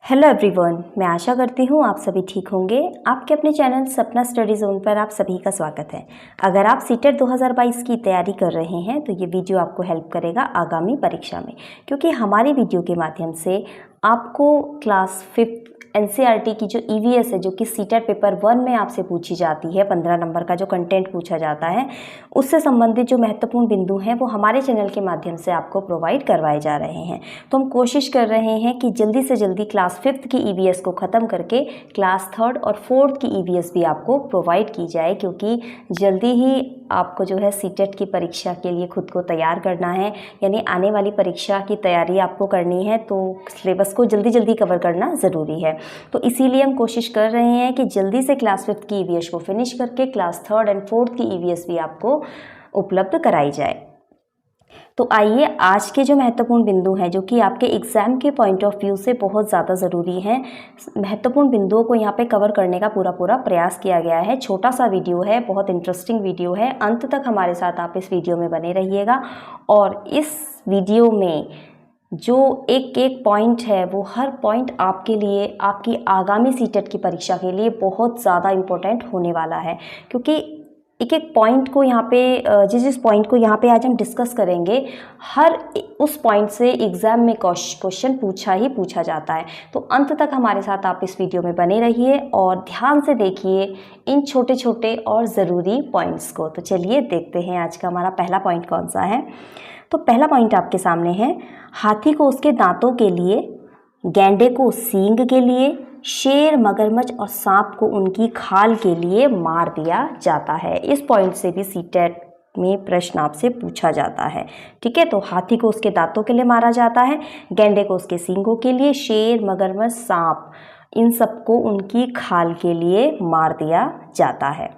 Hello everyone, मैं आशा करती हूँ आप सभी ठीक होंगे। आपके अपने चैनल सपना स्टडी जोन पर आप सभी का स्वागत है। अगर आप सीटेट 2022 की तैयारी कर रहे हैं तो ये वीडियो आपको हेल्प करेगा आगामी परीक्षा में, क्योंकि हमारी वीडियो के माध्यम से आपको क्लास 5 एनसीईआरटी की जो ईवीएस है, जो कि सीटेट पेपर 1 में आपसे पूछी जाती है, 15 नंबर का जो कंटेंट पूछा जाता है, उससे संबंधित जो महत्वपूर्ण बिंदु हैं वो हमारे चैनल के माध्यम से आपको प्रोवाइड करवाए जा रहे हैं। तो हम कोशिश कर रहे हैं कि जल्दी से जल्दी क्लास 5 की ईवीएस को ख़त्म करके क्लास 3rd और 4th की ईवीएस भी आपको प्रोवाइड की जाए, क्योंकि जल्दी ही आपको जो है सीटेट की परीक्षा के लिए खुद को तैयार करना है। यानी आने वाली परीक्षा की तैयारी आपको करनी है, तो सिलेबस को जल्दी जल्दी कवर करना ज़रूरी है। तो इसीलिए हम कोशिश कर रहे हैं कि जल्दी से क्लास 5 की ईवीएस को फिनिश करके क्लास 3rd एंड 4th की ईवीएस भी आपको उपलब्ध कराई जाए। तो आइए आज के जो महत्वपूर्ण बिंदु हैं, जो कि आपके एग्ज़ाम के पॉइंट ऑफ व्यू से बहुत ज़्यादा ज़रूरी हैं, महत्वपूर्ण बिंदुओं को यहाँ पे कवर करने का पूरा प्रयास किया गया है। छोटा सा वीडियो है, बहुत इंटरेस्टिंग वीडियो है। अंत तक हमारे साथ आप इस वीडियो में बने रहिएगा और इस वीडियो में जो एक एक पॉइंट है वो हर पॉइंट आपके लिए, आपकी आगामी सीटेट की परीक्षा के लिए बहुत ज़्यादा इम्पोर्टेंट होने वाला है, क्योंकि एक एक पॉइंट को यहाँ पे जिस पॉइंट को यहाँ पे आज हम डिस्कस करेंगे, हर उस पॉइंट से एग्ज़ाम में क्वेश्चन पूछा जाता है। तो अंत तक हमारे साथ आप इस वीडियो में बने रहिए और ध्यान से देखिए इन छोटे छोटे और ज़रूरी पॉइंट्स को। तो चलिए देखते हैं आज का हमारा पहला पॉइंट कौन सा है। तो पहला पॉइंट आपके सामने है, हाथी को उसके दांतों के लिए, गैंडे को सींग के लिए, शेर, मगरमच्छ और सांप को उनकी खाल के लिए मार दिया जाता है। इस पॉइंट से भी सीटेट में प्रश्न आपसे पूछा जाता है। ठीक है, तो हाथी को उसके दांतों के लिए मारा जाता है, गैंडे को उसके सींगों के लिए, शेर, मगरमच्छ, सांप, इन सबको उनकी खाल के लिए मार दिया जाता है।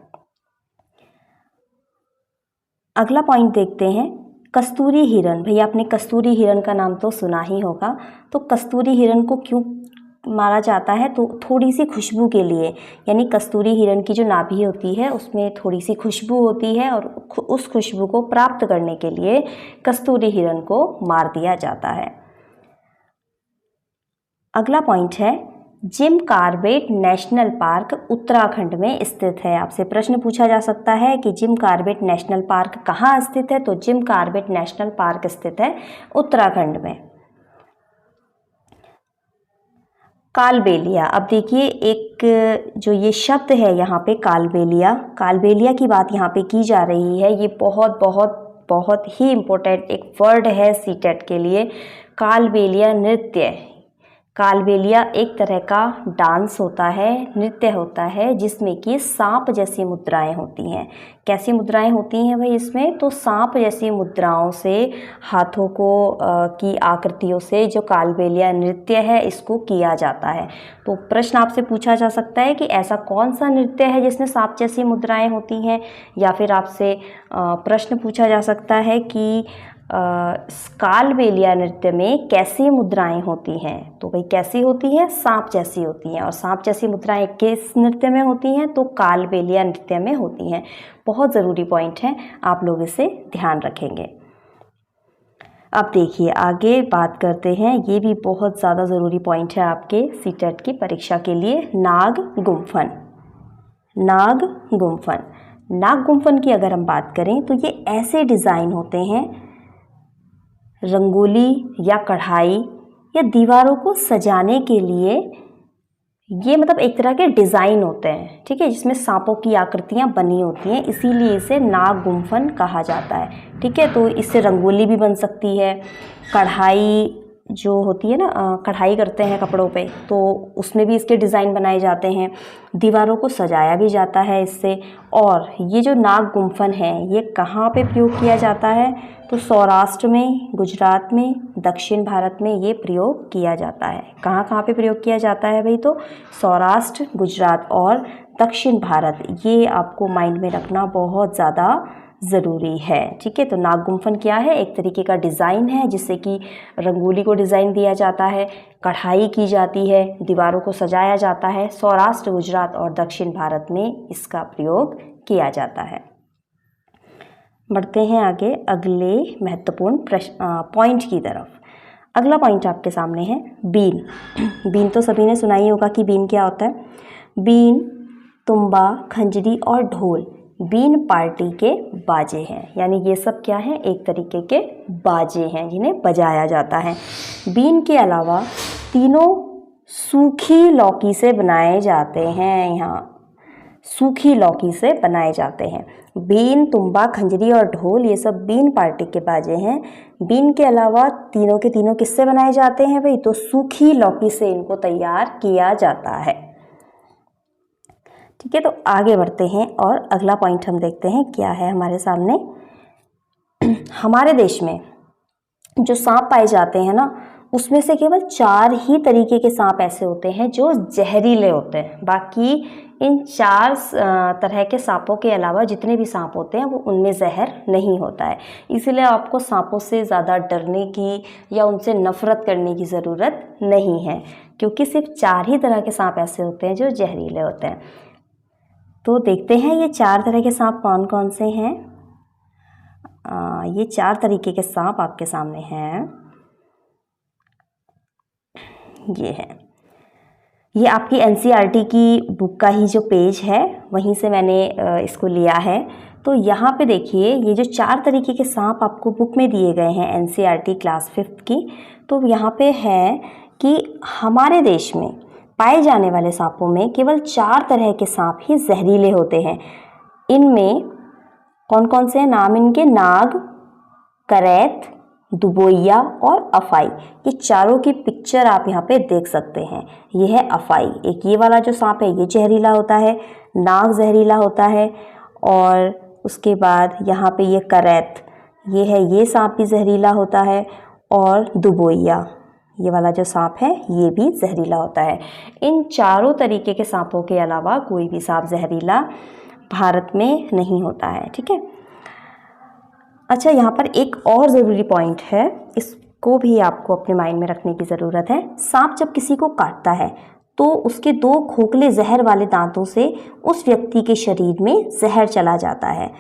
अगला पॉइंट देखते हैं, कस्तूरी हिरण। भैया आपने कस्तूरी हिरण का नाम तो सुना ही होगा। तो कस्तूरी हिरण को क्यों मारा जाता है? तो थोड़ी सी खुशबू के लिए। यानी कस्तूरी हिरण की जो नाभि होती है उसमें थोड़ी सी खुशबू होती है और उस खुशबू को प्राप्त करने के लिए कस्तूरी हिरण को मार दिया जाता है। अगला पॉइंट है, Jim Corbett national park Uttarakhand में स्थित है। आपसे प्रश्न पूछा जा सकता है कि जिम कॉर्बेट नेशनल पार्क कहाँ स्थित है? तो जिम कॉर्बेट नेशनल पार्क स्थित है उत्तराखंड में। कालबेलिया। अब देखिए, एक जो ये शब्द है यहाँ पे कालबेलिया की बात यहाँ पे की जा रही है। ये बहुत ही इम्पोर्टेंट एक वर्ड है सीटेट के लिए। कालबेलिया नृत्य। कालबेलिया एक तरह का डांस होता है, नृत्य होता है, जिसमें कि सांप जैसी मुद्राएं होती हैं। कैसी मुद्राएं होती हैं भाई इसमें? तो सांप जैसी मुद्राओं से, हाथों को की आकृतियों से जो कालबेलिया नृत्य है इसको किया जाता है। तो प्रश्न आपसे पूछा जा सकता है कि ऐसा कौन सा नृत्य है जिसमें सांप जैसी मुद्राएं होती हैं, या फिर आपसे प्रश्न पूछा जा सकता है कि कालबेलिया नृत्य में कैसी मुद्राएं होती हैं? तो भाई कैसी होती हैं? सांप जैसी होती हैं। और सांप जैसी मुद्राएं किस नृत्य में होती हैं? तो कालबेलिया नृत्य में होती हैं। बहुत ज़रूरी पॉइंट है, आप लोग इसे ध्यान रखेंगे। अब देखिए आगे बात करते हैं, ये भी बहुत ज़्यादा ज़रूरी पॉइंट है आपके सीटेट की परीक्षा के लिए, नाग गुम्फन। नाग गुम्फन की अगर हम बात करें तो ये ऐसे डिज़ाइन होते हैं, रंगोली या कढ़ाई या दीवारों को सजाने के लिए, ये मतलब एक तरह के डिज़ाइन होते हैं, ठीक है, जिसमें सांपों की आकृतियाँ बनी होती हैं, इसीलिए इसे नाग गुम्फन कहा जाता है। ठीक है, तो इससे रंगोली भी बन सकती है, कढ़ाई जो होती है ना, कढ़ाई करते हैं कपड़ों पे, तो उसमें भी इसके डिज़ाइन बनाए जाते हैं, दीवारों को सजाया भी जाता है इससे। और ये जो नाग गुम्फन है ये कहाँ पे प्रयोग किया जाता है? तो सौराष्ट्र में, गुजरात में, दक्षिण भारत में ये प्रयोग किया जाता है। कहाँ पे प्रयोग किया जाता है भाई? तो सौराष्ट्र, गुजरात और दक्षिण भारत, ये आपको माइंड में रखना बहुत ज़्यादा ज़रूरी है। ठीक है, तो नाग गुम्फन क्या है? एक तरीके का डिज़ाइन है जिससे कि रंगोली को डिज़ाइन दिया जाता है, कढ़ाई की जाती है, दीवारों को सजाया जाता है। सौराष्ट्र, गुजरात और दक्षिण भारत में इसका प्रयोग किया जाता है। बढ़ते हैं आगे अगले महत्वपूर्ण पॉइंट की तरफ। अगला पॉइंट आपके सामने है बीन। बीन तो सभी ने सुना ही होगा कि बीन क्या होता है। बीन, तुम्बा, खंजरी और ढोल बीन पार्टी के बाजे हैं, यानी ये सब क्या है, एक तरीके के बाजे हैं जिन्हें बजाया जाता है। बीन के अलावा तीनों सूखी लौकी से बनाए जाते हैं, यहाँ सूखी लौकी से बनाए जाते हैं। बीन, तुम्बा, खंजरी और ढोल ये सब बीन पार्टी के बाजे हैं। बीन के अलावा तीनों के तीनों किससे बनाए जाते हैं भाई, तो सूखी लौकी से इनको तैयार किया जाता है। ठीक है, तो आगे बढ़ते हैं और अगला पॉइंट हम देखते हैं क्या है हमारे सामने। हमारे देश में जो सांप पाए जाते हैं ना, उसमें से केवल 4 ही तरीके के सांप ऐसे होते हैं जो जहरीले होते हैं। बाकी इन 4 तरह के सांपों के अलावा जितने भी सांप होते हैं वो उनमें जहर नहीं होता है। इसीलिए आपको सांपों से ज़्यादा डरने की या उनसे नफरत करने की ज़रूरत नहीं है, क्योंकि सिर्फ 4 ही तरह के सांप ऐसे होते हैं जो जहरीले होते हैं। तो देखते हैं ये 4 तरह के सांप कौन कौन से हैं। ये 4 तरीके के सांप आपके सामने हैं। ये है, ये आपकी एनसीईआरटी की बुक का ही जो पेज है वहीं से मैंने इसको लिया है। तो यहाँ पे देखिए, ये जो 4 तरीके के सांप आपको बुक में दिए गए हैं एनसीईआरटी क्लास 5 की, तो यहाँ पे है कि हमारे देश में पाए जाने वाले सांपों में केवल 4 तरह के सांप ही जहरीले होते हैं। इनमें कौन कौन से हैं, नाम इनके नाग, करैत, दुबोइया और अफाई। ये चारों की पिक्चर आप यहाँ पे देख सकते हैं। ये है अफाई, एक ये वाला जो सांप है ये जहरीला होता है, नाग जहरीला होता है, और उसके बाद यहाँ पे ये करैत, ये है, ये सांप भी जहरीला होता है, और दुबोइया ये वाला जो सांप है ये भी जहरीला होता है। इन चारों तरीके के सांपों के अलावा कोई भी सांप जहरीला भारत में नहीं होता है। ठीक है, अच्छा, यहाँ पर एक और ज़रूरी पॉइंट है, इसको भी आपको अपने माइंड में रखने की ज़रूरत है। सांप जब किसी को काटता है तो उसके 2 खोखले जहर वाले दांतों से उस व्यक्ति के शरीर में जहर चला जाता है।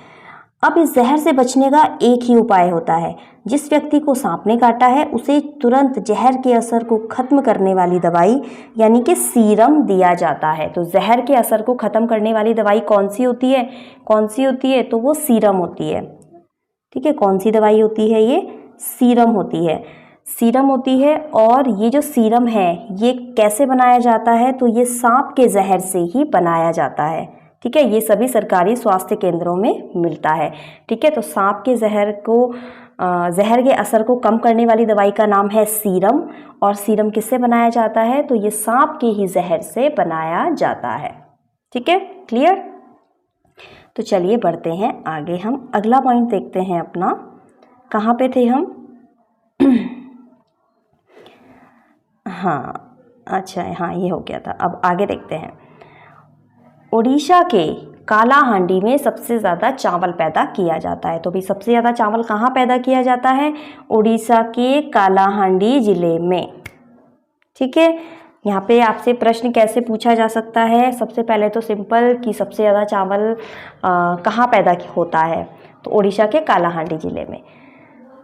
अब इस जहर से बचने का एक ही उपाय होता है। जिस व्यक्ति को सांप ने काटा है उसे तुरंत जहर के असर को ख़त्म करने वाली दवाई यानी कि सीरम दिया जाता है। तो जहर के असर को ख़त्म करने वाली दवाई कौन सी होती है, तो वो सीरम होती है। ठीक है, कौन सी दवाई होती है, ये सीरम होती है। और ये जो सीरम है ये कैसे बनाया जाता है, तो ये सांप के जहर से ही बनाया जाता है। ठीक है, ये सभी सरकारी स्वास्थ्य केंद्रों में मिलता है। ठीक है, तो सांप के जहर के असर को कम करने वाली दवाई का नाम है सीरम, और सीरम किससे बनाया जाता है, तो ये सांप के ही जहर से बनाया जाता है। ठीक है, क्लियर। तो चलिए बढ़ते हैं आगे, हम अगला पॉइंट देखते हैं अपना। कहाँ पे थे हम? हाँ, अच्छा, हाँ, ये हो गया था। अब आगे देखते हैं। ओडिशा के कालाहांडी में सबसे ज़्यादा चावल पैदा किया जाता है। तो भी सबसे ज़्यादा चावल कहाँ पैदा किया जाता है? ओडिशा के कालाहांडी ज़िले में। ठीक है, यहाँ पे आपसे प्रश्न कैसे पूछा जा सकता है? सबसे पहले तो सिंपल कि सबसे ज़्यादा चावल कहाँ पैदा होता है, तो ओडिशा के कालाहांडी ज़िले में।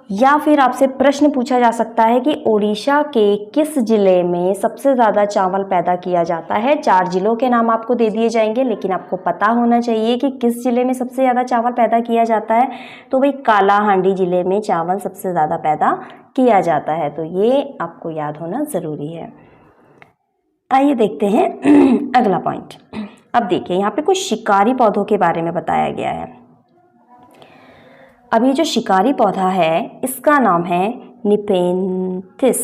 या फिर आपसे प्रश्न पूछा जा सकता है कि ओडिशा के किस ज़िले में सबसे ज़्यादा चावल पैदा किया जाता है। 4 ज़िलों के नाम आपको दे दिए जाएंगे, लेकिन आपको पता होना चाहिए कि किस ज़िले में सबसे ज़्यादा चावल पैदा किया जाता है। तो भाई कालाहांडी ज़िले में चावल सबसे ज़्यादा पैदा किया जाता है, तो ये आपको याद होना ज़रूरी है। आइए देखते हैं अगला पॉइंट। अब देखिए, यहाँ पे कुछ शिकारी पौधों के बारे में बताया गया है। अब ये जो शिकारी पौधा है इसका नाम है निपेंथिस।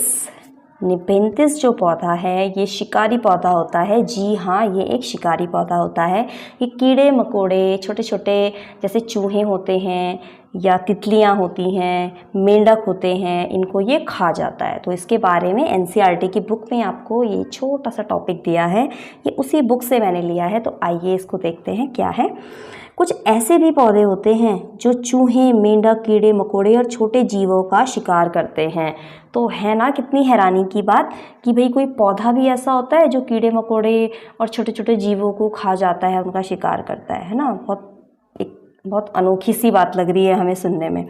निपेंथिस जो पौधा है ये शिकारी पौधा होता है। जी हाँ, ये एक शिकारी पौधा होता है। ये कीड़े मकोड़े, छोटे छोटे जैसे चूहे होते हैं या तितलियाँ होती हैं, मेंढक होते हैं, इनको ये खा जाता है। तो इसके बारे में एनसीईआरटी की बुक में आपको ये छोटा सा टॉपिक दिया है, ये उसी बुक से मैंने लिया है। तो आइए इसको देखते हैं क्या है। कुछ ऐसे भी पौधे होते हैं जो चूहे, मेंढक, कीड़े मकोड़े और छोटे जीवों का शिकार करते हैं। तो है ना कितनी हैरानी की बात कि भाई कोई पौधा भी ऐसा होता है जो कीड़े मकोड़े और छोटे छोटे जीवों को खा जाता है, उनका शिकार करता है ना। बहुत अनोखी सी बात लग रही है हमें सुनने में।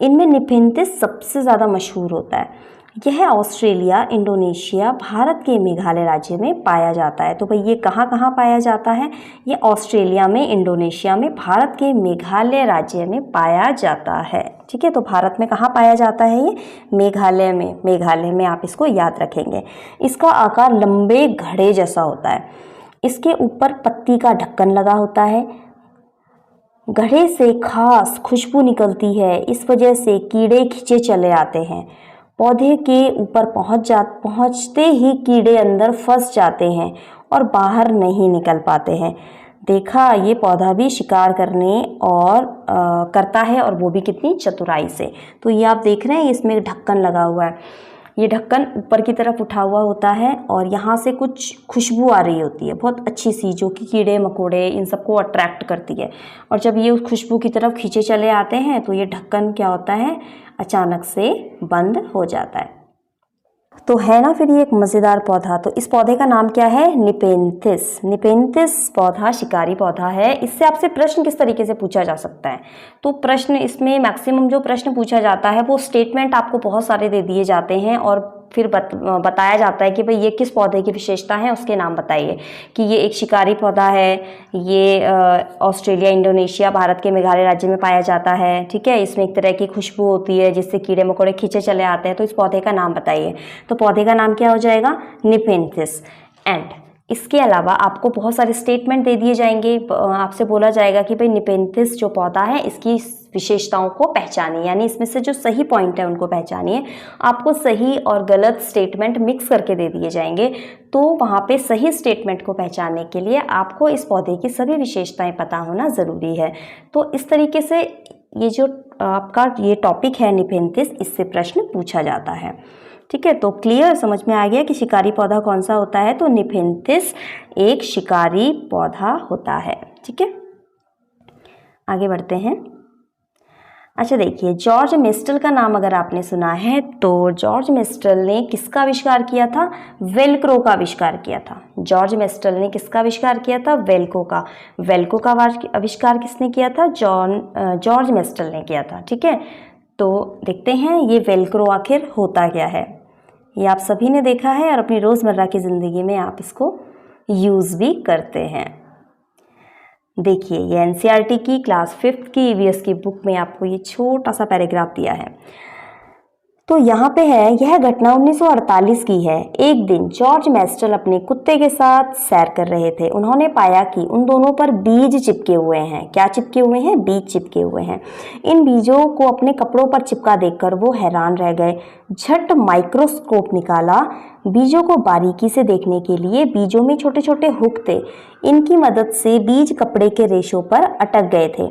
इनमें निपेंथिस सबसे ज़्यादा मशहूर होता है। यह ऑस्ट्रेलिया, इंडोनेशिया, भारत के मेघालय राज्य में पाया जाता है। तो भाई ये कहाँ कहाँ पाया जाता है? ये ऑस्ट्रेलिया में, इंडोनेशिया में, भारत के मेघालय राज्य में पाया जाता है। ठीक है, तो भारत में कहाँ पाया जाता है ये? मेघालय में। मेघालय में आप इसको याद रखेंगे। इसका आकार लंबे घड़े जैसा होता है। इसके ऊपर पत्ती का ढक्कन लगा होता है। घड़े से खास खुशबू निकलती है, इस वजह से कीड़े खींचे चले आते हैं। पौधे के ऊपर पहुंचते ही कीड़े अंदर फंस जाते हैं और बाहर नहीं निकल पाते हैं। देखा, ये पौधा भी शिकार करने और करता है, और वो भी कितनी चतुराई से। तो ये आप देख रहे हैं, इसमें ढक्कन लगा हुआ है। ये ढक्कन ऊपर की तरफ उठा हुआ होता है और यहाँ से कुछ खुशबू आ रही होती है, बहुत अच्छी सी, जो कि कीड़े मकोड़े इन सबको अट्रैक्ट करती है। और जब ये उस खुशबू की तरफ खींचे चले आते हैं तो ये ढक्कन क्या होता है? अचानक से बंद हो जाता है। तो है ना फिर ये एक मज़ेदार पौधा। तो इस पौधे का नाम क्या है? निपेंथिस। निपेंथिस पौधा शिकारी पौधा है। इससे आपसे प्रश्न किस तरीके से पूछा जा सकता है? तो प्रश्न इसमें मैक्सिमम जो प्रश्न पूछा जाता है वो स्टेटमेंट आपको बहुत सारे दे दिए जाते हैं और फिर बताया जाता है कि भाई ये किस पौधे की विशेषता है, उसके नाम बताइए। कि ये एक शिकारी पौधा है, ये ऑस्ट्रेलिया, इंडोनेशिया, भारत के मेघालय राज्य में पाया जाता है। ठीक है, इसमें एक तरह की खुशबू होती है जिससे कीड़े मकोड़े खींचे चले आते हैं। तो इस पौधे का नाम बताइए। तो पौधे का नाम क्या हो जाएगा? निपेंथिस। एंड इसके अलावा आपको बहुत सारे स्टेटमेंट दे दिए जाएंगे। आपसे बोला जाएगा कि भाई निपेंथिस जो पौधा है इसकी विशेषताओं को पहचानिए, यानी इसमें से जो सही पॉइंट है उनको पहचानिए। आपको सही और गलत स्टेटमेंट मिक्स करके दे दिए जाएंगे। तो वहाँ पे सही स्टेटमेंट को पहचानने के लिए आपको इस पौधे की सभी विशेषताएं पता होना ज़रूरी है। तो इस तरीके से ये जो आपका ये टॉपिक है निपेंथिस, इससे प्रश्न पूछा जाता है। ठीक है, तो क्लियर, समझ में आ गया कि शिकारी पौधा कौन सा होता है? तो निपेंथिस एक शिकारी पौधा होता है। ठीक है, आगे बढ़ते हैं। अच्छा देखिए, जॉर्ज मेस्टल का नाम अगर आपने सुना है तो जॉर्ज मेस्टल ने किसका आविष्कार किया था? वेल्क्रो का आविष्कार किया था। जॉर्ज मेस्टल ने किसका आविष्कार किया था? वेल्क्रो का। वेल्क्रो का आविष्कार किसने किया था? जॉर्ज मेस्टल ने किया था। ठीक है, तो देखते हैं ये वेल्क्रो आखिर होता क्या है। ये आप सभी ने देखा है और अपनी रोज़मर्रा की ज़िंदगी में आप इसको यूज़ भी करते हैं। देखिए, ये एनसीईआरटी की क्लास 5th की ईवीएस की बुक में आपको ये छोटा सा पैराग्राफ दिया है। तो यहाँ पे है, यह घटना 1948 की है। एक दिन जॉर्ज मेस्टल अपने कुत्ते के साथ सैर कर रहे थे। उन्होंने पाया कि उन दोनों पर बीज चिपके हुए हैं। क्या चिपके हुए हैं? बीज चिपके हुए हैं। इन बीजों को अपने कपड़ों पर चिपका देखकर वो हैरान रह गए। झट माइक्रोस्कोप निकाला। बीजों को बारीकी से देखने के लिए बीजों में छोटे छोटे हुक थे। इनकी मदद से बीज कपड़े के रेशों पर अटक गए थे।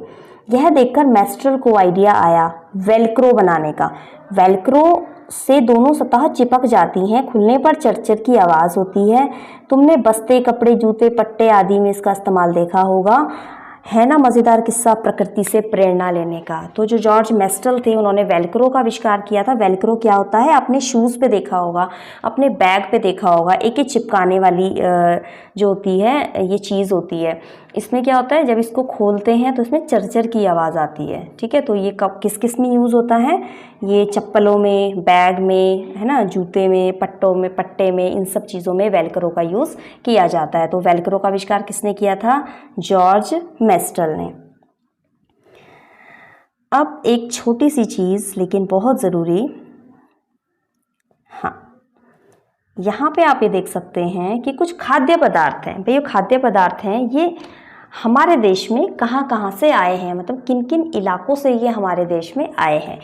यह देखकर मेस्टल को आइडिया आया वेल्क्रो बनाने का। वेल्क्रो से दोनों सतह चिपक जाती हैं, खुलने पर चरचर की आवाज़ होती है। तुमने बस्ते, कपड़े, जूते, पट्टे आदि में इसका इस्तेमाल देखा होगा। है ना मज़ेदार किस्सा प्रकृति से प्रेरणा लेने का। तो जो जॉर्ज मेस्टल थे उन्होंने वेल्क्रो का आविष्कार किया था। वेल्क्रो क्या होता है? आपने शूज़ पे देखा होगा, अपने बैग पे देखा होगा, एक एक चिपकाने वाली जो होती है ये चीज़ होती है। इसमें क्या होता है, जब इसको खोलते हैं तो इसमें चरचर की आवाज़ आती है। ठीक है, तो ये कब किस किस में यूज़ होता है? ये चप्पलों में, बैग में, है ना, जूते में, पट्टों में, पट्टे में, इन सब चीज़ों में वेल्क्रो का यूज़ किया जाता है। तो वेल्क्रो का आविष्कार किसने किया था? जॉर्ज मेस्टल ने। अब एक छोटी सी चीज़ लेकिन बहुत ज़रूरी, हाँ, यहाँ पे आप ये देख सकते हैं कि कुछ खाद्य पदार्थ हैं। भाई ये खाद्य पदार्थ हैं, ये हमारे देश में कहाँ कहाँ से आए हैं, मतलब किन किन इलाकों से ये हमारे देश में आए हैं।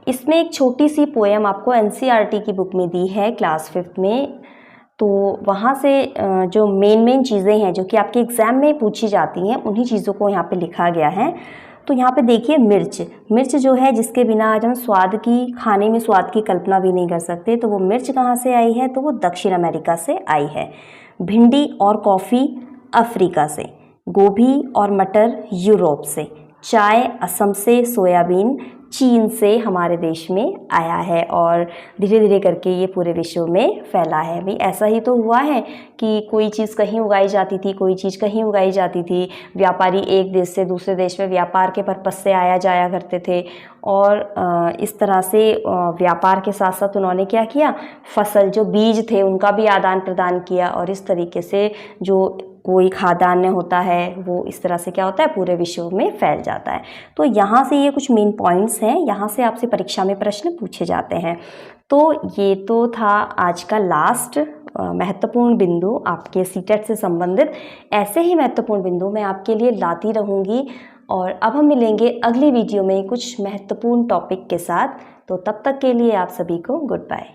इसमें एक छोटी सी पोएम आपको एनसीईआरटी की बुक में दी है क्लास 5th में। तो वहाँ से जो मेन चीज़ें हैं जो कि आपके एग्ज़ाम में पूछी जाती हैं, उन्हीं चीज़ों को यहाँ पे लिखा गया है। तो यहाँ पे देखिए, मिर्च जो है, जिसके बिना आज हम खाने में स्वाद की कल्पना भी नहीं कर सकते। तो वो मिर्च कहाँ से आई है? तो वो दक्षिण अमेरिका से आई है। भिंडी और कॉफ़ी अफ्रीका से। गोभी और मटर यूरोप से। चाय असम से। सोयाबीन चीन से हमारे देश में आया है और धीरे धीरे करके ये पूरे विश्व में फैला है। भाई ऐसा ही तो हुआ है कि कोई चीज़ कहीं उगाई जाती थी, कोई चीज़ कहीं उगाई जाती थी। व्यापारी एक देश से दूसरे देश में व्यापार के पर्पज़ से आया जाया करते थे और इस तरह से व्यापार के साथ साथ उन्होंने क्या किया, फसल जो बीज थे उनका भी आदान प्रदान किया और इस तरीके से जो कोई खाद्यान्न होता है वो इस तरह से क्या होता है, पूरे विश्व में फैल जाता है। तो यहाँ से ये कुछ मेन पॉइंट्स हैं, यहाँ से आपसे परीक्षा में प्रश्न पूछे जाते हैं। तो ये तो था आज का लास्ट महत्वपूर्ण बिंदु आपके सीटेट से संबंधित। ऐसे ही महत्वपूर्ण बिंदु मैं आपके लिए लाती रहूँगी और अब हम मिलेंगे अगली वीडियो में कुछ महत्वपूर्ण टॉपिक के साथ। तो तब तक के लिए आप सभी को गुड बाय।